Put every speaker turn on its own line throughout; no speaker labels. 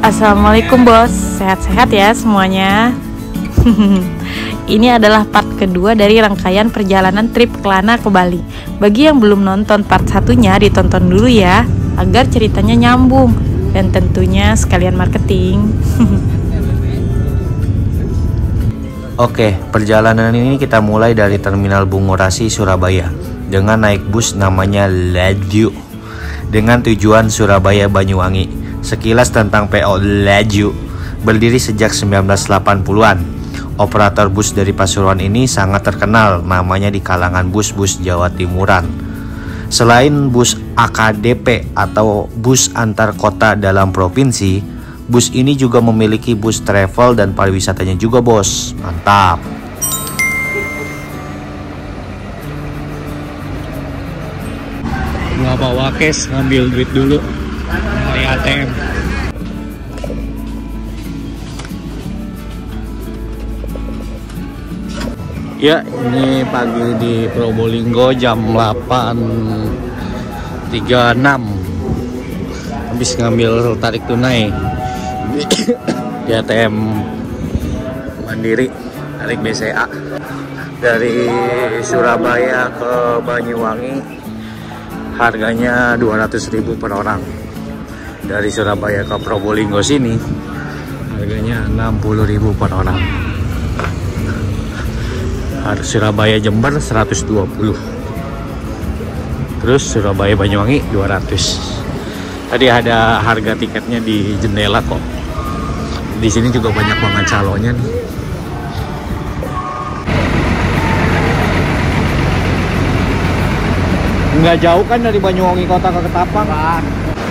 Assalamualaikum bos, sehat-sehat ya semuanya. Ini adalah part kedua dari rangkaian perjalanan trip Kelana ke Bali. Bagi yang belum nonton part satunya, ditonton dulu ya, agar ceritanya nyambung dan tentunya sekalian marketing.
Oke, perjalanan ini kita mulai dari Terminal Bungurasi, Surabaya dengan naik bus namanya Laju dengan tujuan Surabaya Banyuwangi. Sekilas tentang PO Laju, berdiri sejak 1980-an. Operator bus dari Pasuruan ini sangat terkenal namanya di kalangan bus-bus Jawa Timuran. Selain bus AKDP atau bus antar kota dalam provinsi, bus ini juga memiliki bus travel dan pariwisatanya juga bos. Mantap.
Nggak bawa cash, ngambil duit dulu dari ATM. Ya, ini pagi di Probolinggo jam 8.36. Habis ngambil tarik tunai di ATM Mandiri, tarik BCA dari Surabaya ke Banyuwangi. Harganya 200.000 per orang. Dari Surabaya ke Probolinggo sini harganya 60.000 per orang. Surabaya Jember 120. Terus Surabaya Banyuwangi 200. Tadi ada harga tiketnya di jendela kok. Di sini juga banyak banget calonnya nih. Nggak jauh kan dari Banyuwangi kota ke Ketapang?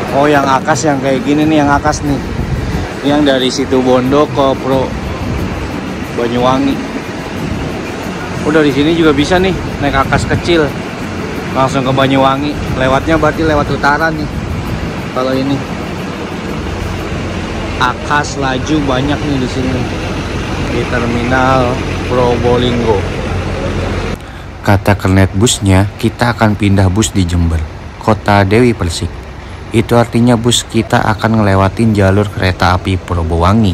Oh, yang akas yang kayak gini nih, yang akas nih. Yang dari Situbondo ke Banyuwangi. Oh, dari sini juga bisa nih naik akas kecil langsung ke Banyuwangi. Lewatnya berarti lewat utara nih. Kalau ini akas laju banyak nih di sini di Terminal Probolinggo.
Kata kernet busnya, kita akan pindah bus di Jember, Kota Dewi Persik. Itu artinya bus kita akan ngelewatin jalur kereta api Probowangi,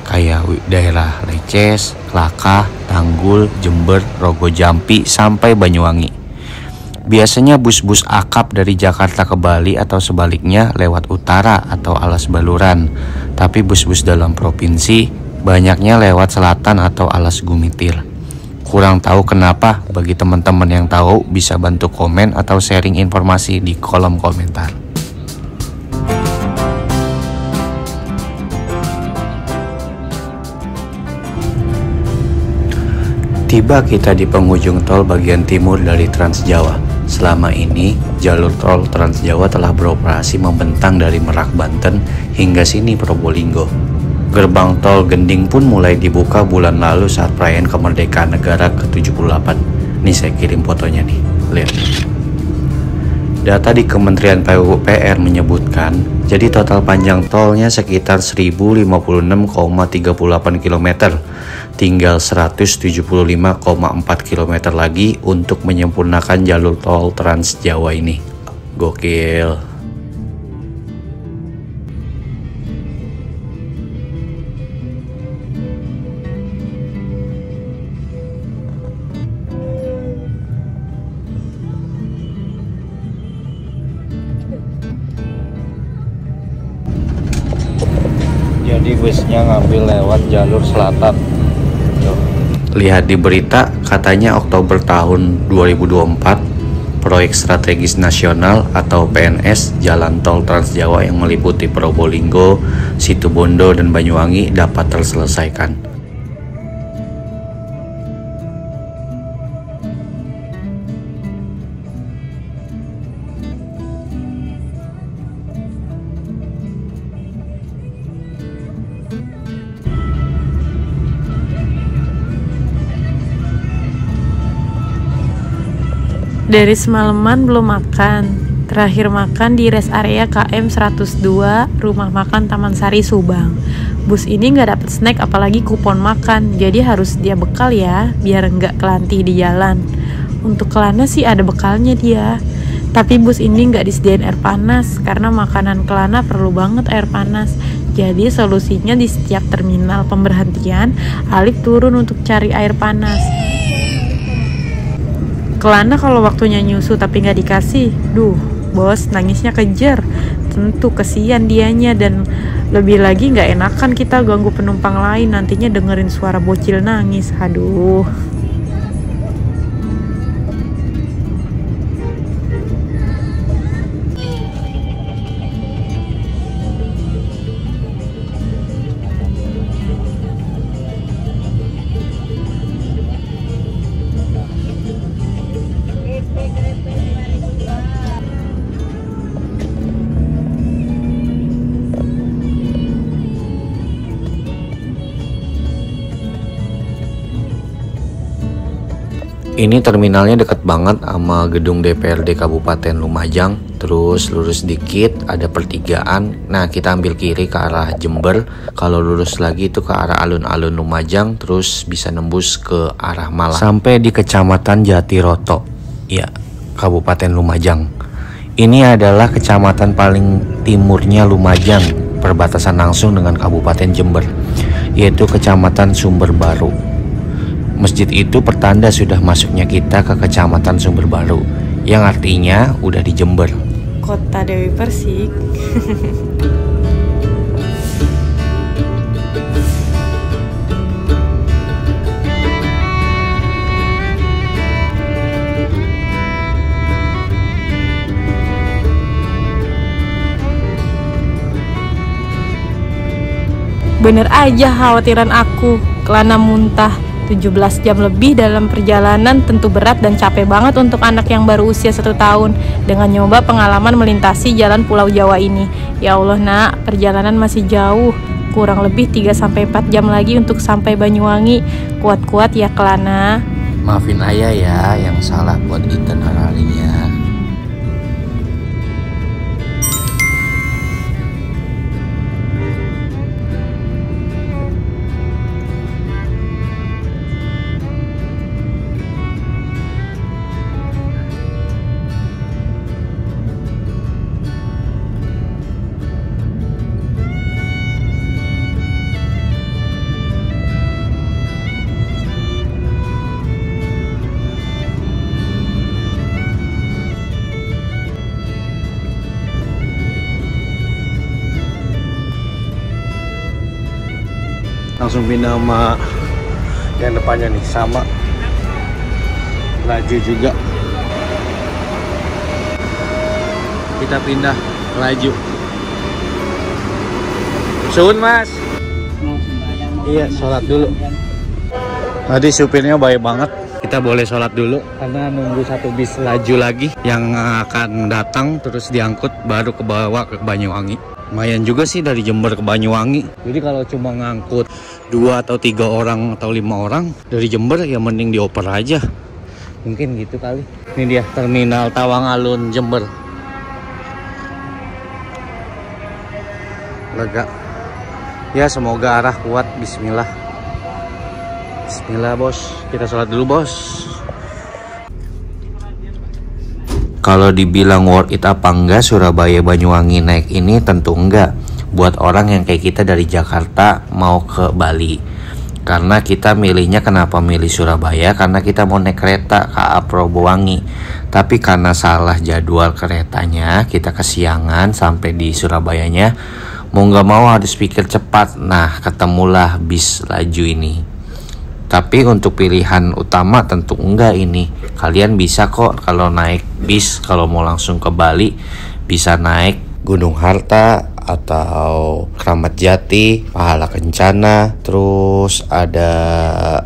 kayak daerah Leces, Klaka, Tanggul, Jember, Rogo Jampi, sampai Banyuwangi. Biasanya bus-bus akap dari Jakarta ke Bali atau sebaliknya lewat utara atau Alas Baluran. Tapi bus-bus dalam provinsi banyaknya lewat selatan atau Alas Gumitir. Kurang tahu kenapa, bagi teman-teman yang tahu bisa bantu komen atau sharing informasi di kolom komentar. Tiba kita di penghujung tol bagian timur dari Trans Jawa. Selama ini, jalur tol Trans Jawa telah beroperasi membentang dari Merak, Banten hingga sini Probolinggo. Gerbang tol Gending pun mulai dibuka bulan lalu saat perayaan kemerdekaan negara ke-78. Nih saya kirim fotonya nih, lihat. Data di Kementerian PUPR menyebutkan, jadi total panjang tolnya sekitar 1056,38 km. Tinggal 175,4 km lagi untuk menyempurnakan jalur tol Trans Jawa ini. Gokil. Jadi busnya ngambil lewat jalur selatan. Lihat di berita, katanya Oktober tahun 2024, proyek strategis nasional atau PNS Jalan Tol Trans Jawa yang meliputi Probolinggo, Situbondo, dan Banyuwangi dapat terselesaikan.
Dari semalaman belum makan. Terakhir makan di rest area KM 102, Rumah Makan Taman Sari, Subang. Bus ini nggak dapet snack apalagi kupon makan, jadi harus dia bekal ya, biar nggak kelantih di jalan. Untuk Kelana sih ada bekalnya dia. Tapi bus ini nggak disediain air panas karena makanan Kelana perlu banget air panas. Jadi solusinya di setiap terminal pemberhentian, Alif turun untuk cari air panas. Kelana kalau waktunya nyusu tapi nggak dikasih, duh bos nangisnya kejer. Tentu kesian dianya, dan lebih lagi nggak enakan kita ganggu penumpang lain nantinya dengerin suara bocil nangis. Aduh.
Ini terminalnya deket banget sama gedung DPRD Kabupaten Lumajang. Terus lurus dikit ada pertigaan. Nah kita ambil kiri ke arah Jember. Kalau lurus lagi itu ke arah alun-alun Lumajang. Terus bisa nembus ke arah Malang sampai di Kecamatan Jatiroto, ya, Kabupaten Lumajang. Ini adalah kecamatan paling timurnya Lumajang, perbatasan langsung dengan Kabupaten Jember, yaitu Kecamatan Sumber Baru. Masjid itu pertanda sudah masuknya kita ke Kecamatan Sumber Baru, yang artinya udah di Jember.
Kota Dewi Persik. Bener aja khawatiran aku, Kelana muntah. 17 jam lebih dalam perjalanan tentu berat dan capek banget untuk anak yang baru usia 1 tahun dengan nyoba pengalaman melintasi jalan Pulau Jawa ini. Ya Allah nak, perjalanan masih jauh, kurang lebih 3-4 jam lagi untuk sampai Banyuwangi. Kuat-kuat ya Kelana.
Maafin ayah ya yang salah buat itinerarinya.
Langsung pindah sama yang depannya nih, sama laju juga. Kita pindah laju. Sun mas. Iya, sholat dulu. Tadi supirnya baik banget. Kita boleh sholat dulu karena nunggu satu bis laju lagi yang akan datang, terus diangkut baru ke bawah ke Banyuwangi. Lumayan juga sih dari Jember ke Banyuwangi. Jadi kalau cuma ngangkut 2 atau 3 orang atau 5 orang dari Jember ya mending dioper aja. Mungkin gitu kali. Ini dia terminal Tawangalun Jember. Lega. Ya semoga arah kuat. Bismillah. Bismillah bos. Kita sholat dulu bos.
Kalau dibilang worth it apa enggak Surabaya Banyuwangi naik ini, tentu enggak buat orang yang kayak kita dari Jakarta mau ke Bali. Karena kita milihnya, kenapa milih Surabaya? Karena kita mau naik kereta KA Probowangi. Tapi karena salah jadwal keretanya, kita kesiangan sampai di Surabayanya. Mau nggak mau harus pikir cepat. Nah ketemulah bis laju ini. Tapi untuk pilihan utama tentu enggak ini. Kalian bisa kok kalau naik bis, kalau mau langsung ke Bali bisa naik Gunung Harta atau Kramat Jati, Pahala Kencana, terus ada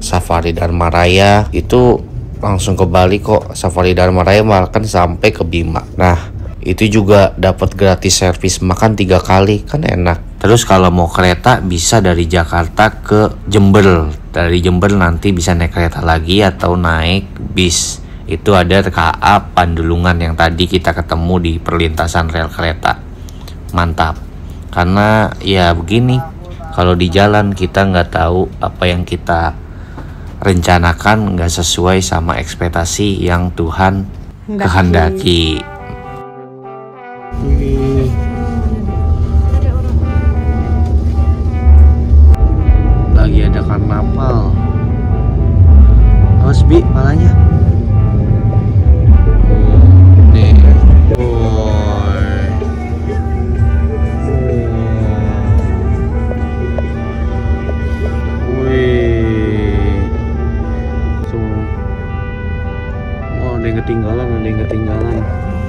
Safari Dharma Raya. Itu langsung ke Bali kok. Safari Dharma Raya bahkan sampai ke Bima. Nah itu juga dapat gratis servis makan 3 kali, kan enak. Terus kalau mau kereta bisa dari Jakarta ke Jember. Dari Jember nanti bisa naik kereta lagi atau naik bis. Itu ada KA Pandulungan yang tadi kita ketemu di perlintasan rel kereta. Mantap. Karena ya begini, kalau di jalan kita nggak tahu apa yang kita rencanakan nggak sesuai sama ekspektasi yang Tuhan kehendaki.
ada karnaval. Awas Bi, palanya. Nih. Ada yang ketinggalan.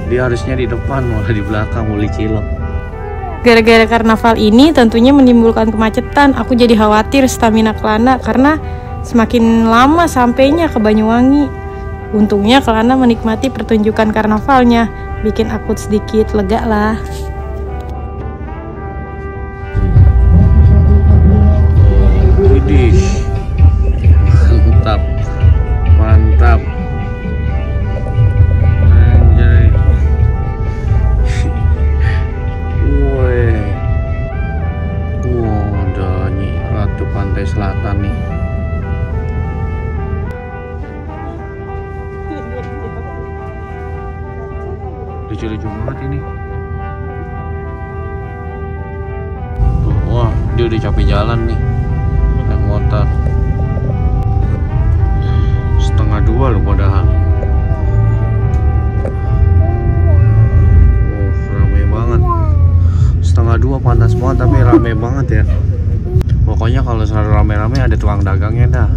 Dia harusnya di depan, malah di belakang, Uli Cilok.
Gara-gara karnaval ini tentunya menimbulkan kemacetan. Aku jadi khawatir stamina Kelana karena semakin lama sampainya ke Banyuwangi. Untungnya Kelana menikmati pertunjukan karnavalnya, bikin aku sedikit lega lah.
Widih, mantap, mantap. Pantai Selatan nih. Lucu-lucu banget ini. Tuh, wah, dia udah capek jalan nih. Naik motor. 1:30 loh padahal. Oh, rame banget. 1:30 panas banget tapi rame banget ya. Pokoknya kalau selalu rame-rame ada tukang dagangnya dah.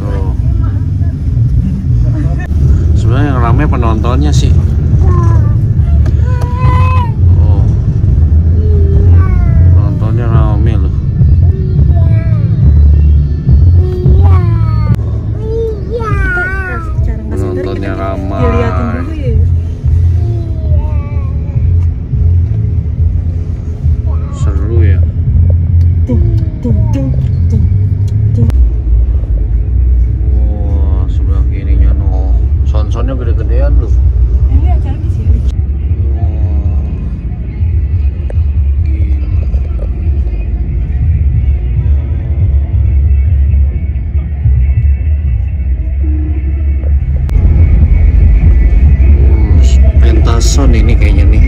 Tuh. Sebenarnya yang rame penontonnya sih. Oh. Penontonnya rame loh. Penontonnya ramai. Seru ya. Wah, sebelah kirinya no. Son-sonnya gede-gedean loh.
Ini acara di sini.
Pentason ini kayaknya nih.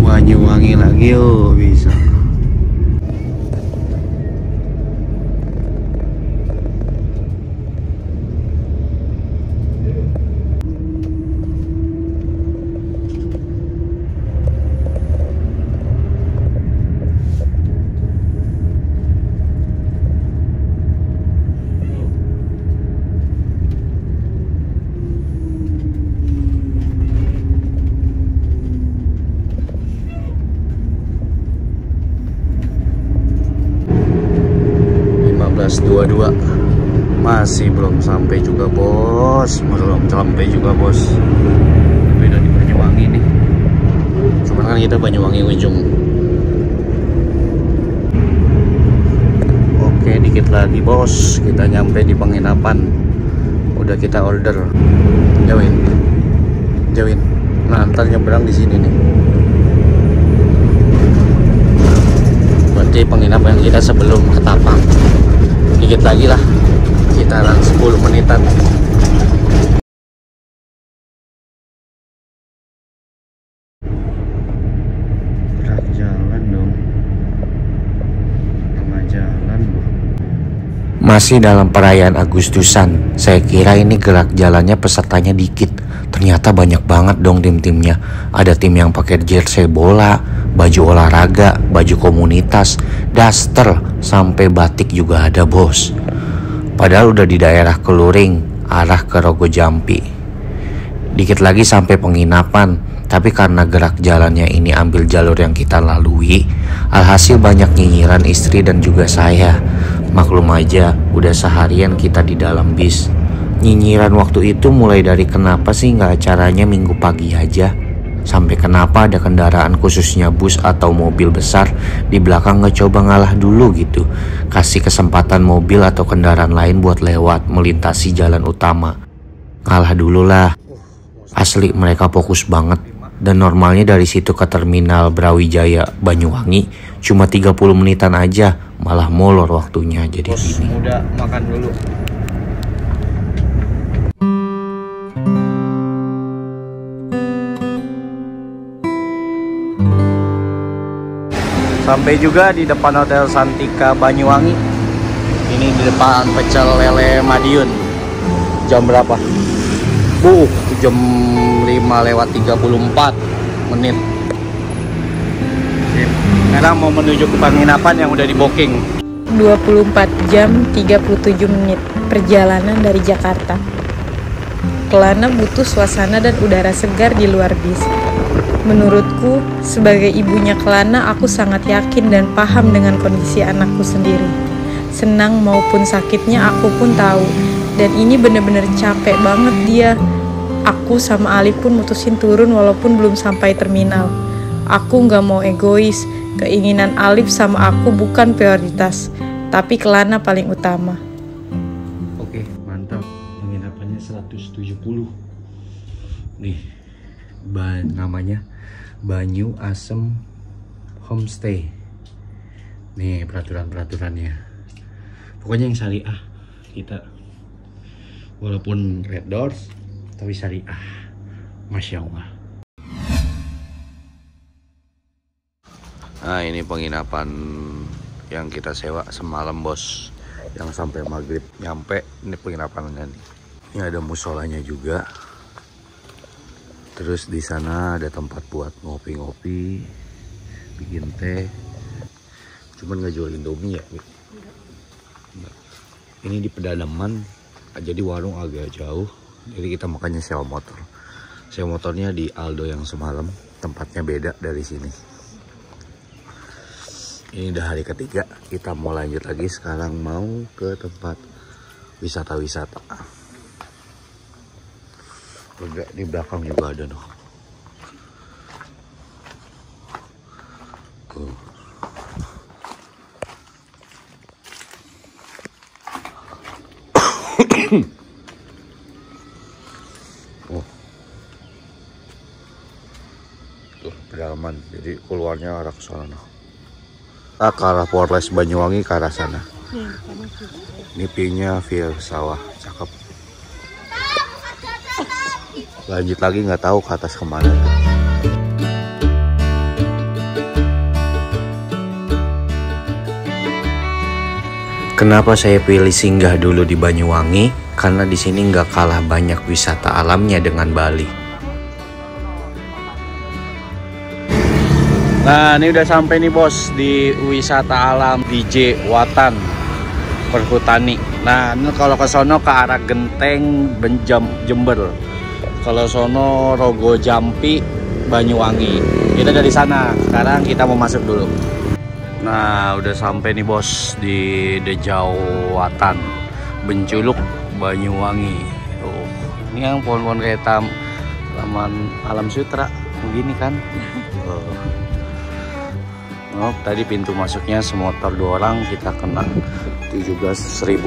Banyuwangi lagi yuk, bisa. dua masih belum sampai juga bos, beda di Banyuwangi nih. Sebenarnya kan kita Banyuwangi ujung. Oke, dikit lagi bos, kita nyampe di penginapan. Udah kita order. Jawin. Nah, ntar nyebrang di sini nih. Berarti penginapan kita sebelum Ketapang. Dikit lagi lah, sekitaran 10 menitan. Gerak jalan dong, tengah jalan loh.
Masih dalam perayaan Agustusan, saya kira ini gerak jalannya pesertanya dikit. Ternyata banyak banget dong tim-timnya. Ada tim yang pakai jersey bola, baju olahraga, baju komunitas, daster, sampai batik juga ada bos. Padahal udah di daerah Keluring, arah ke Rogo Jampi. Dikit lagi sampai penginapan, tapi karena gerak jalannya ini ambil jalur yang kita lalui, alhasil banyak nyinyiran istri dan juga saya. Maklum aja, udah seharian kita di dalam bis. Nyinyiran waktu itu mulai dari kenapa sih nggak acaranya minggu pagi aja, sampai kenapa ada kendaraan khususnya bus atau mobil besar di belakang nggak coba ngalah dulu gitu, kasih kesempatan mobil atau kendaraan lain buat lewat melintasi jalan utama. Ngalah dulu lah. Asli mereka fokus banget. Dan normalnya dari situ ke terminal Brawijaya Banyuwangi cuma 30 menitan aja, malah molor waktunya jadi gini.
Udah makan dulu. Sampai juga di depan Hotel Santika Banyuwangi. Ini di depan Pecel Lele Madiun. Jam berapa? Jam 5:34. Sekarang mau menuju ke penginapan yang udah di booking.
24 jam 37 menit perjalanan dari Jakarta. Kelana butuh suasana dan udara segar di luar bis. Menurutku, sebagai ibunya Kelana, aku sangat yakin dan paham dengan kondisi anakku sendiri. Senang maupun sakitnya aku pun tahu. Dan ini bener-bener capek banget dia. Aku sama Alif pun mutusin turun walaupun belum sampai terminal. Aku gak mau egois. Keinginan Alif sama aku bukan prioritas, tapi Kelana paling utama.
Oke, mantap. Penginapannya 170. Nih, namanya Banyu Asem Homestay. Nih peraturan-peraturannya. Pokoknya yang syariah kita. Walaupun red doors, tapi syariah. Masya Allah. Nah, ini penginapan yang kita sewa semalam, bos. Yang sampai maghrib nyampe. Ini penginapannya nih. Ini ada musolanya juga. Terus di sana ada tempat buat ngopi-ngopi, bikin teh. Cuman nggak jual Indomie ya. Ini di pedalaman, jadi warung agak jauh. Jadi kita makanya sewa motor. Sewa motornya di Aldo yang semalam. Tempatnya beda dari sini. Ini udah hari ketiga. Kita mau lanjut lagi. Sekarang mau ke tempat wisata-wisata. Enggak, di belakang juga ada noh. Oh. Tuh pedalaman. Jadi keluarnya arah ke sana noh. Ke arah Polres Banyuwangi ke arah sana. Ini view-nya view sawah, cakep. Lanjut lagi nggak tahu ke atas kemana. Kenapa saya pilih singgah dulu di Banyuwangi? Karena di sini nggak kalah banyak wisata alamnya dengan Bali.
Nah, ini udah sampai nih bos di wisata alam DJ Watan Perhutani. Nah, ini kalau ke sono ke arah Genteng Jember. Kalau sono Rogo Jampi Banyuwangi. Kita dari sana. Sekarang kita mau masuk dulu. Nah, udah sampai nih bos di Dejawatan Benculuk Banyuwangi. Oh, ini yang pohon-pohon kayak taman alam sutra begini kan. Oh, tadi pintu masuknya semotor 2 orang kita kena 17.000.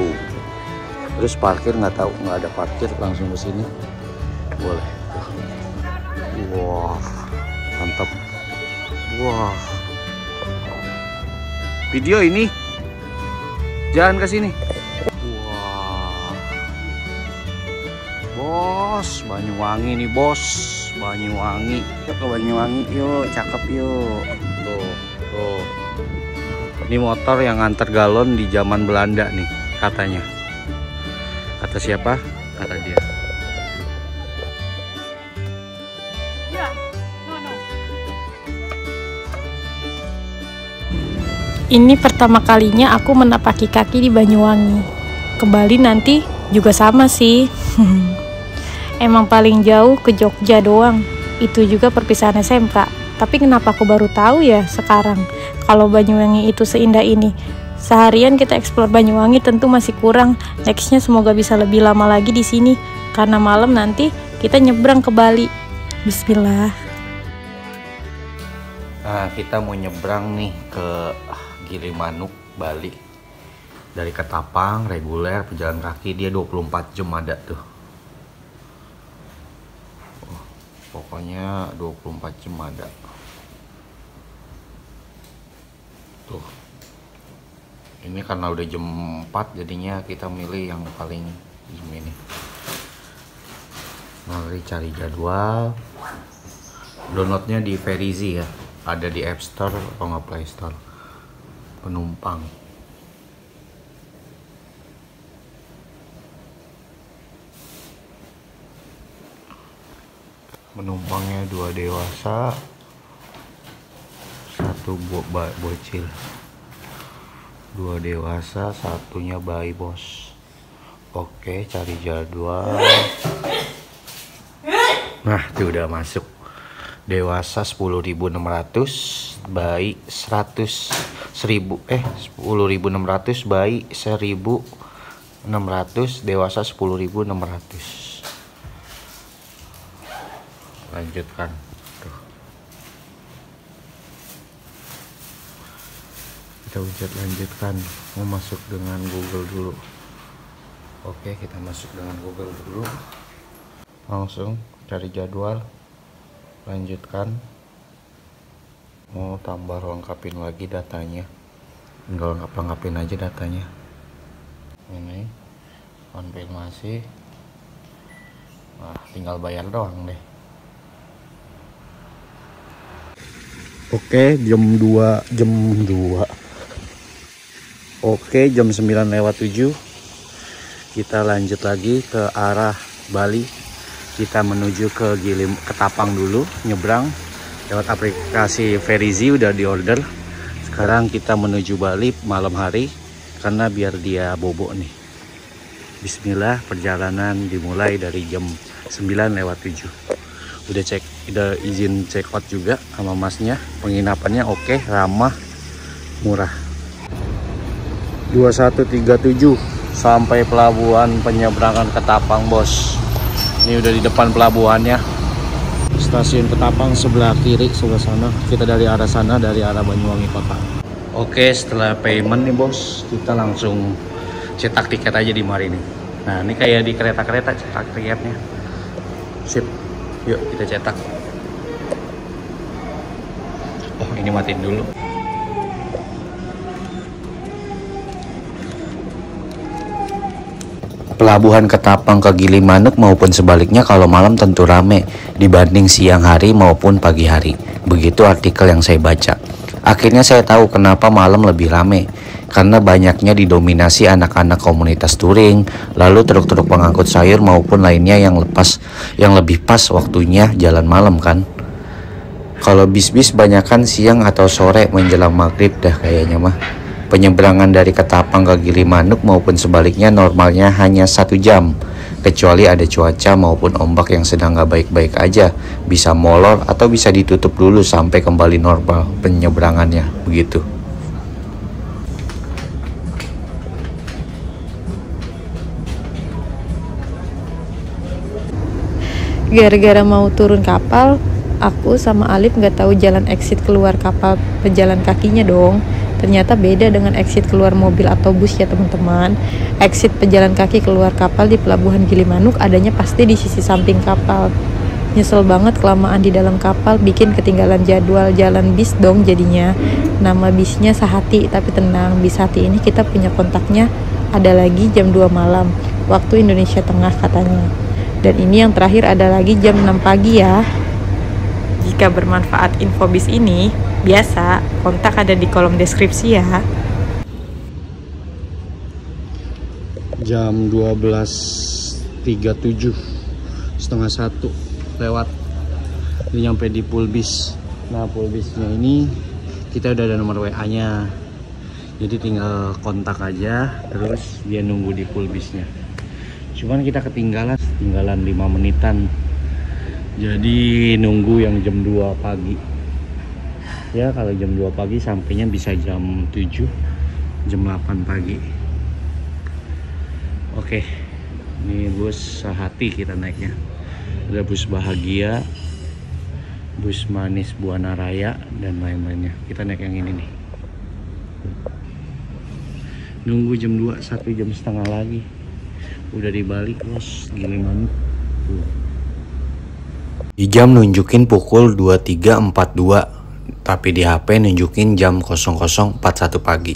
Terus parkir nggak tahu, nggak ada parkir, langsung ke sini. Boleh. Wah, mantap. Wah. Video ini jalan ke sini. Wah. Bos, Banyuwangi nih, bos. Banyuwangi. Yuk ke Banyuwangi yuk, cakep yuk. Tuh. Ini motor yang antar galon di zaman Belanda nih, katanya. Kata siapa? Kata dia.
Ini pertama kalinya aku menapaki kaki di Banyuwangi. Ke Bali nanti juga sama sih. Emang paling jauh ke Jogja doang. Itu juga perpisahan SMK. Tapi kenapa aku baru tahu ya sekarang kalau Banyuwangi itu seindah ini? Seharian kita eksplor Banyuwangi tentu masih kurang. Nextnya semoga bisa lebih lama lagi di sini. Karena malam nanti kita nyebrang ke Bali. Bismillah.
Nah, kita mau nyebrang nih ke Gilimanuk, Bali. Dari Ketapang, reguler, pejalan kaki dia 24 jam ada tuh. Pokoknya 24 jam ada. Tuh. Ini karena udah jam 4 jadinya kita milih yang paling jam ini. Mari cari jadwal. Downloadnya di Verizi ya. Ada di App Store atau nggak Play Store. Penumpang. Penumpangnya 2 dewasa, 1 bocil. 2 dewasa, 1-nya bayi, bos. Oke, cari jadwal. Nah, itu udah masuk. Dewasa 10.600, bayi 10.600, bayi 1.600, dewasa 10.600. Lanjutkan. Tuh. Kita lanjutkan. Mau masuk dengan Google dulu. Oke, kita masuk dengan Google dulu. Langsung cari jadwal. Lanjutkan. Mau tambah lengkapin lagi datanya. Tinggal lengkapin aja datanya. Ini konfirmasi. Nah, tinggal bayar doang deh. Oke, jam 2. Oke, jam 9:07. Kita lanjut lagi ke arah Bali. Kita menuju ke Ketapang dulu, nyebrang lewat aplikasi Verizi, udah diorder. Sekarang kita menuju Bali malam hari karena biar dia bobo nih. Bismillah, perjalanan dimulai dari jam 9:07. Udah izin check out juga sama masnya. Penginapannya oke, ramah, murah. 21:37 sampai pelabuhan penyeberangan Ketapang, bos. Ini udah di depan pelabuhannya. Stasiun Ketapang sebelah kiri, sebelah sana. Kita dari arah sana, dari arah Banyuwangi kota. Oke, setelah payment nih, bos, kita langsung cetak tiket aja di mari nih. Nah, ini kayak di kereta-kereta cetak tiketnya. Sip. Yuk kita cetak. Oh, ini matiin dulu. Pelabuhan Ketapang ke Gilimanuk maupun sebaliknya kalau malam tentu rame dibanding siang hari maupun pagi hari. Begitu artikel yang saya baca. Akhirnya saya tahu kenapa malam lebih rame. Karena banyaknya didominasi anak-anak komunitas touring, lalu truk-truk pengangkut sayur maupun lainnya yang lebih pas waktunya jalan malam kan. Kalau bis-bis banyakan siang atau sore menjelang maghrib dah kayaknya mah. Penyeberangan dari Ketapang ke Gilimanuk maupun sebaliknya normalnya hanya 1 jam. Kecuali ada cuaca maupun ombak yang sedang gak baik-baik aja. Bisa molor atau bisa ditutup dulu sampai kembali normal penyeberangannya. Begitu.
Gara-gara mau turun kapal, aku sama Alif nggak tahu jalan exit keluar kapal pejalan kakinya dong. Ternyata beda dengan exit keluar mobil atau bus ya teman-teman. Exit pejalan kaki keluar kapal di pelabuhan Gilimanuk adanya pasti di sisi samping kapal. Nyesel banget kelamaan di dalam kapal, bikin ketinggalan jadwal jalan bis dong jadinya. Nama bisnya Sahati, tapi tenang, bis Sahati ini kita punya kontaknya ada lagi jam 2 malam waktu Indonesia Tengah katanya. Dan ini yang terakhir ada lagi jam 6 pagi ya. Jika bermanfaat info bis ini, biasa kontak ada di kolom deskripsi ya.
Jam 12:37, setengah 1 lewat. Ini nyampe di pool bis. Nah, pool bisnya ini kita udah ada nomor WA-nya. Jadi tinggal kontak aja, terus dia nunggu di pool bisnya. Cuman kita ketinggalan 5 menitan. Jadi nunggu yang jam 2 pagi. Ya, kalau jam 2 pagi sampainya bisa jam 7. jam 8 pagi. Oke, ini bus Sehati kita naiknya. Ada bus Bahagia, bus Manis Buana Raya, dan lain-lainnya. Kita naik yang ini nih. Nunggu jam 2, 1 jam setengah lagi. Udah di Bali, bos. Giling banget.
Di jam nunjukin pukul 23.42, tapi di HP nunjukin jam 00.41 pagi.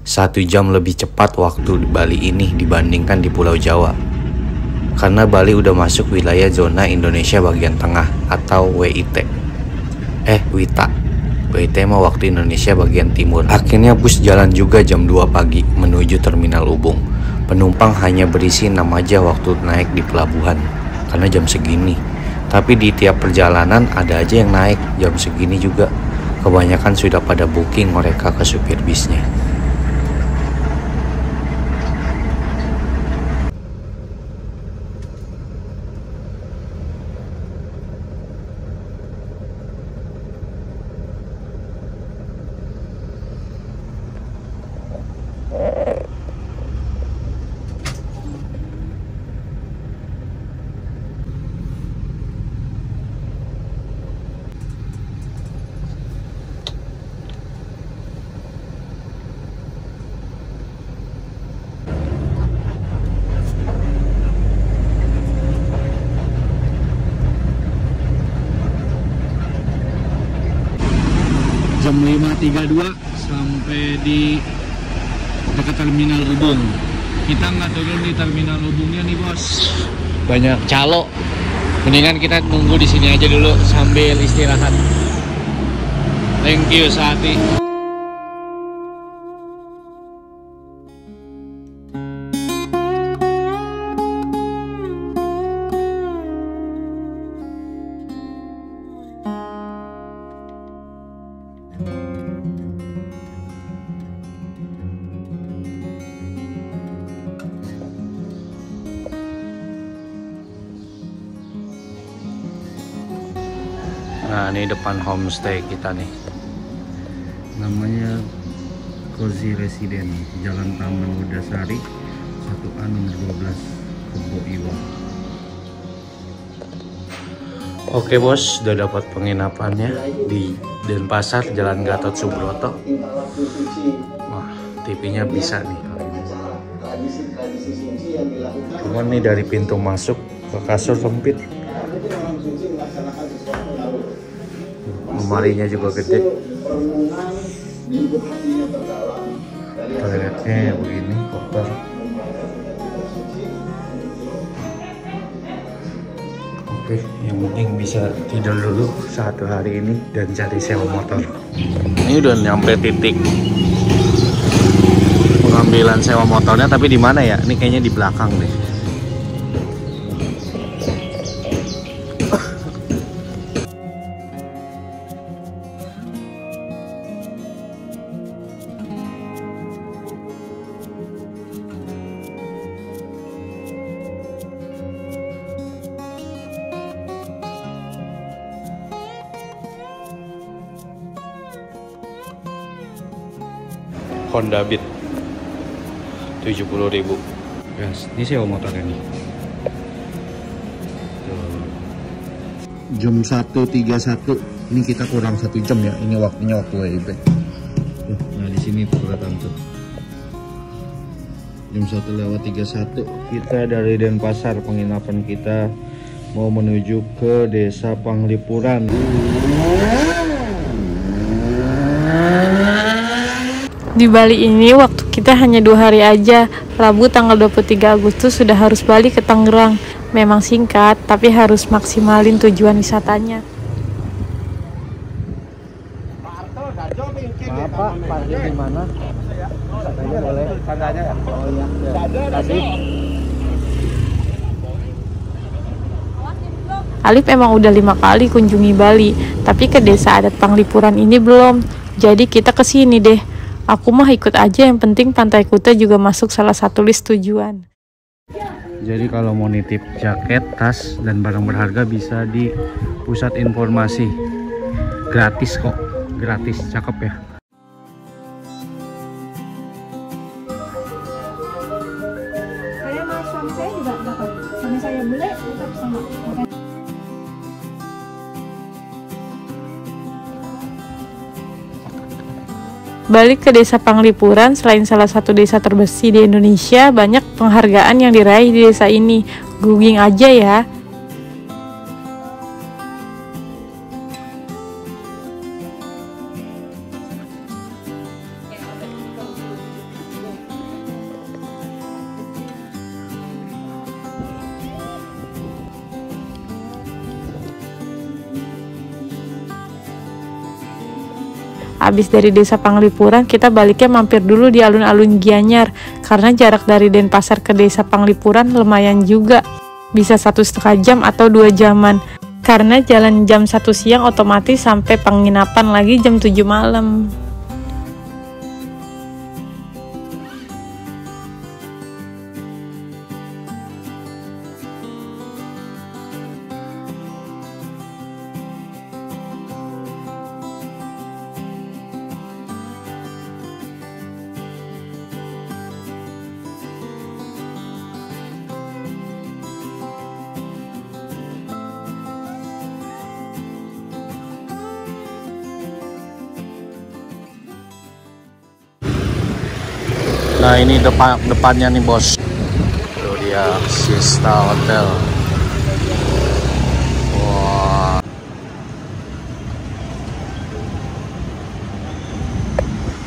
1 jam lebih cepat waktu di Bali ini dibandingkan di Pulau Jawa. Karena Bali udah masuk wilayah zona Indonesia bagian tengah atau WIT. WITA. WIT mah waktu Indonesia bagian timur. Akhirnya bus jalan juga jam 2 pagi menuju Terminal Ubung. Penumpang hanya berisi 6 aja waktu naik di pelabuhan karena jam segini. Tapi di tiap perjalanan ada aja yang naik jam segini juga. Kebanyakan sudah pada booking mereka ke supir bisnya.
Jam 5.32 sampai di dekat Terminal Ubung. Kita nggak turun di Terminal Ubungnya nih, bos. Banyak calo. Mendingan kita nunggu di sini aja dulu sambil istirahat. Thank you, Sehati. Nah, ini depan homestay kita nih. Namanya Cozy Resident, Jalan Taman Budasari 1A nomor 12, Kebo Iwa. Oke bos, sudah dapat penginapannya di Denpasar, Jalan Gatot Subroto. Wah, TV-nya bisa nih kali ini. Cuman nih dari pintu masuk ke kasur sempit. Lemarinya juga gede. Toiletnya begini, kotor. Oke, yang penting bisa tidur dulu 1 hari ini dan cari sewa motor. Ini udah nyampe titik pengambilan sewa motornya, tapi di mana ya? Ini kayaknya di belakang deh. Honda Beat 70.000. Yes, ini sewa motornya nih. Jam 1.31. Ini kita kurang 1 jam ya. Ini waktunya waktu WIB. Nah, di sini tuh kelihatan tuh. Jam 1:31. Kita dari Denpasar, penginapan kita mau menuju ke Desa Panglipuran.
Di Bali ini waktu kita hanya 2 hari aja. Rabu tanggal 23 Agustus sudah harus balik ke Tangerang. Memang singkat, tapi harus maksimalin tujuan wisatanya.
Apa? Parkir di mana? Katanya boleh. Katanya. Oh iya. Kasih.
Alif emang udah 5 kali kunjungi Bali, tapi ke desa adat Panglipuran ini belum. Jadi kita ke sini deh. Aku mah ikut aja, yang penting Pantai Kuta juga masuk salah satu list tujuan.
Jadi kalau mau nitip jaket, tas, dan barang berharga bisa di pusat informasi. Gratis kok, gratis, cakep ya.
Balik ke Desa Panglipuran, selain salah satu desa terbersih di Indonesia, banyak penghargaan yang diraih di desa ini. Googling aja ya. Abis dari Desa Panglipuran, kita baliknya mampir dulu di alun-alun Gianyar, karena jarak dari Denpasar ke Desa Panglipuran lumayan juga, bisa 1,5 jam atau 2 jaman. Karena jalan jam 1 siang otomatis sampai penginapan lagi jam 7 malam.
Nah ini depannya nih bos. Tuh dia Siesta Hotel. Wah.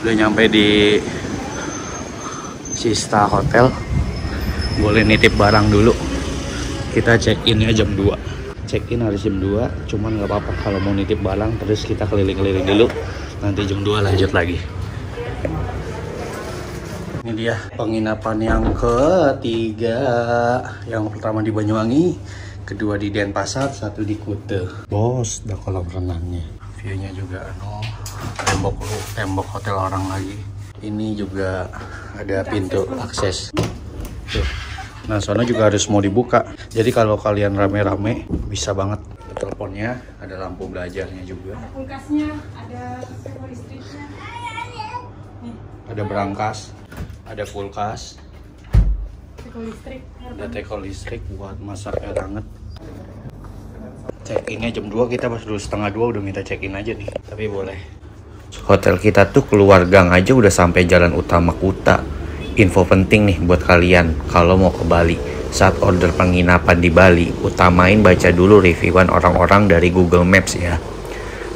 Udah nyampe di Siesta Hotel. Boleh nitip barang dulu. Kita check innya jam 2. Check in harus jam 2. Cuman nggak apa-apa kalau mau nitip barang terus kita keliling-keliling dulu. Nanti jam 2 lanjut lagi. Ini dia penginapan yang ketiga. Yang pertama di Banyuwangi, kedua di Denpasar, satu di Kute. Bos, ada kolam renangnya. View-nya juga tembok hotel orang lagi. Ini juga ada pintu akses. Tuh. Nah, soalnya juga harus mau dibuka. Jadi kalau kalian rame-rame bisa banget. Teleponnya, ada lampu belajarnya juga.
Ada kulkasnya, ada teko listriknya.
Ada berangkas. Ada kulkas, ada teko listrik buat masak air hangat. Check innya jam 2, kita baru 1:30 udah minta check in aja nih, tapi boleh.
Hotel kita tuh keluar gang aja udah sampai jalan utama Kuta. Info penting nih buat kalian kalau mau ke Bali. Saat order penginapan di Bali, utamain baca dulu reviewan orang-orang dari Google Maps ya.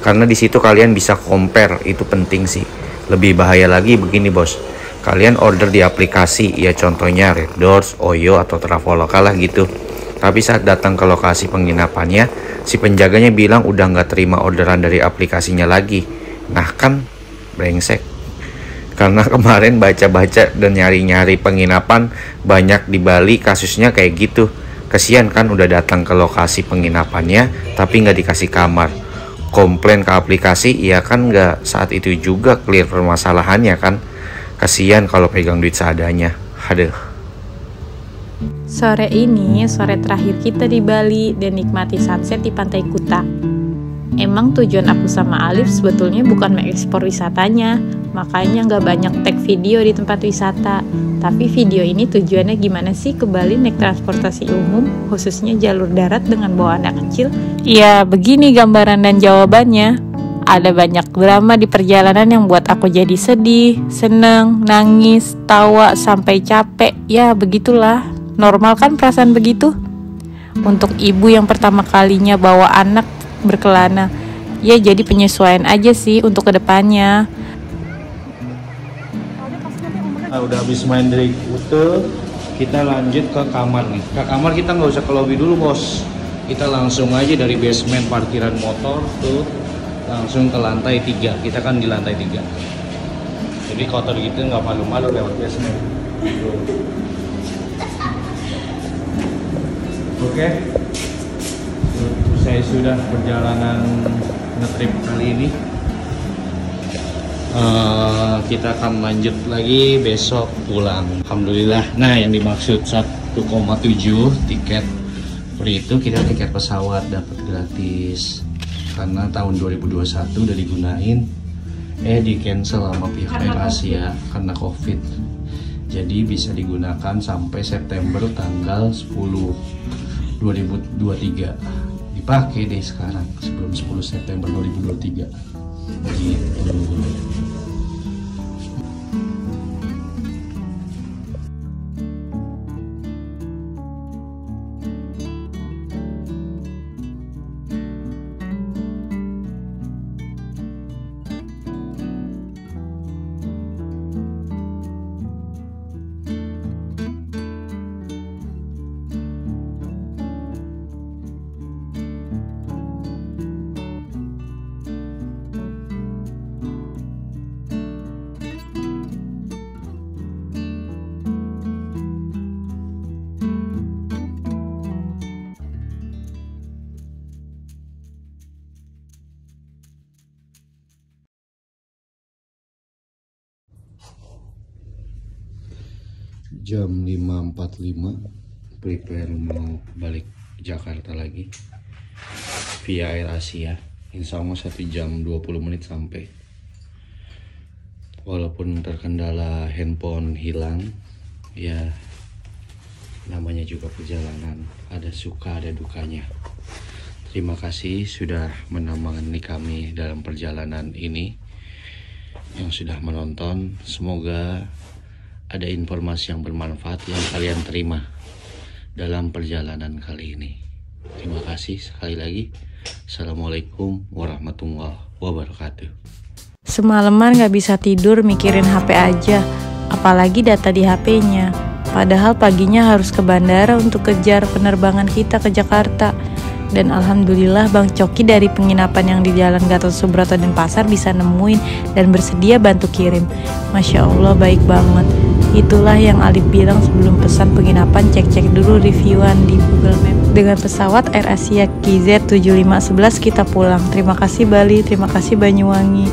Karena di situ kalian bisa compare, itu penting sih. Lebih bahaya lagi begini bos. Kalian order di aplikasi, ya contohnya Red Doors, Oyo, atau Traveloka lah gitu. Tapi saat datang ke lokasi penginapannya, si penjaganya bilang udah nggak terima orderan dari aplikasinya lagi. Nah kan, brengsek. Karena kemarin baca-baca dan nyari-nyari penginapan banyak di Bali kasusnya kayak gitu. Kesian kan udah datang ke lokasi penginapannya, tapi nggak dikasih kamar. Komplain ke aplikasi, ya kan nggak saat itu juga clear permasalahannya kan. Kasian kalau pegang duit seadanya. Aduh.
Sore ini, sore terakhir kita di Bali dan nikmati sunset di Pantai Kuta. Emang tujuan aku sama Alif sebetulnya bukan mengekspor wisatanya, makanya nggak banyak tag video di tempat wisata. Tapi video ini tujuannya gimana sih ke Bali naik transportasi umum, khususnya jalur darat dengan bawa anak kecil? Ya, begini gambaran dan jawabannya. Ada banyak drama di perjalanan yang buat aku jadi sedih, seneng, nangis, tawa, sampai capek. Ya begitulah, normal kan perasaan begitu? Untuk ibu yang pertama kalinya bawa anak berkelana, ya jadi penyesuaian aja sih untuk kedepannya.
Nah, udah habis main dari Kute, kita lanjut ke kamar nih. Ke kamar kita nggak usah ke lobby dulu bos. Kita langsung aja dari basement parkiran motor tuh langsung ke lantai 3. Kita kan di lantai 3. Jadi kotor gitu nggak malu-malu lewat basement. Oke. Saya sudah perjalanan ngetrip kali ini. Kita akan lanjut lagi besok pulang. Alhamdulillah. Nah, yang dimaksud 1,7 tiket free itu kita tiket pesawat dapat gratis. Karena tahun 2021 udah digunain, di cancel sama pihak AirAsia karena COVID. Jadi bisa digunakan sampai September tanggal 10 2023. Dipakai deh sekarang sebelum 10 September 2023. Gitu.
Jam 5.45, prepare mau balik Jakarta lagi via Air Asia. Insya Allah 1 jam 20 menit sampai. Walaupun terkendala handphone hilang, ya namanya juga perjalanan, ada suka ada dukanya. Terima kasih sudah menemani kami dalam perjalanan ini, yang sudah menonton. Semoga ada informasi yang bermanfaat yang kalian terima dalam perjalanan kali ini. Terima kasih sekali lagi. Assalamualaikum warahmatullahi wabarakatuh.
Semalaman gak bisa tidur mikirin HP aja, apalagi data di HP-nya. Padahal paginya harus ke bandara untuk kejar penerbangan kita ke Jakarta. Dan alhamdulillah Bang Coki dari penginapan yang di Jalan Gatot Subroto Denpasar bisa nemuin dan bersedia bantu kirim. Masya Allah, baik banget. Itulah yang Alif bilang sebelum pesan penginapan, cek-cek dulu reviewan di Google Maps. Dengan pesawat Air Asia KZ 7511 kita pulang. Terima kasih Bali, terima kasih Banyuwangi.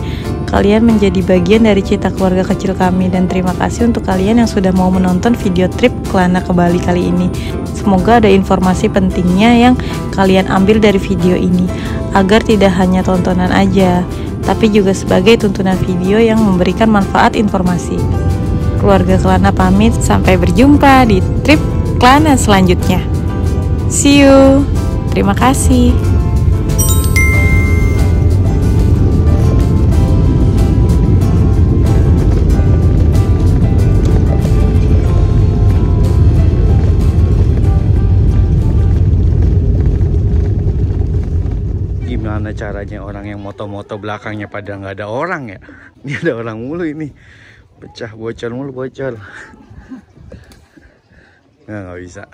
Kalian menjadi bagian dari cita keluarga kecil kami, dan terima kasih untuk kalian yang sudah mau menonton video trip Kelana ke Bali kali ini. Semoga ada informasi pentingnya yang kalian ambil dari video ini, agar tidak hanya tontonan aja, tapi juga sebagai tuntunan video yang memberikan manfaat informasi. Keluarga Kelana pamit, sampai berjumpa di trip Kelana selanjutnya. See you. Terima kasih.
Gimana caranya orang yang moto-moto belakangnya pada nggak ada orang ya? Ini ada orang mulu ini. Pecah bocor mulu bocor. Nggak bisa.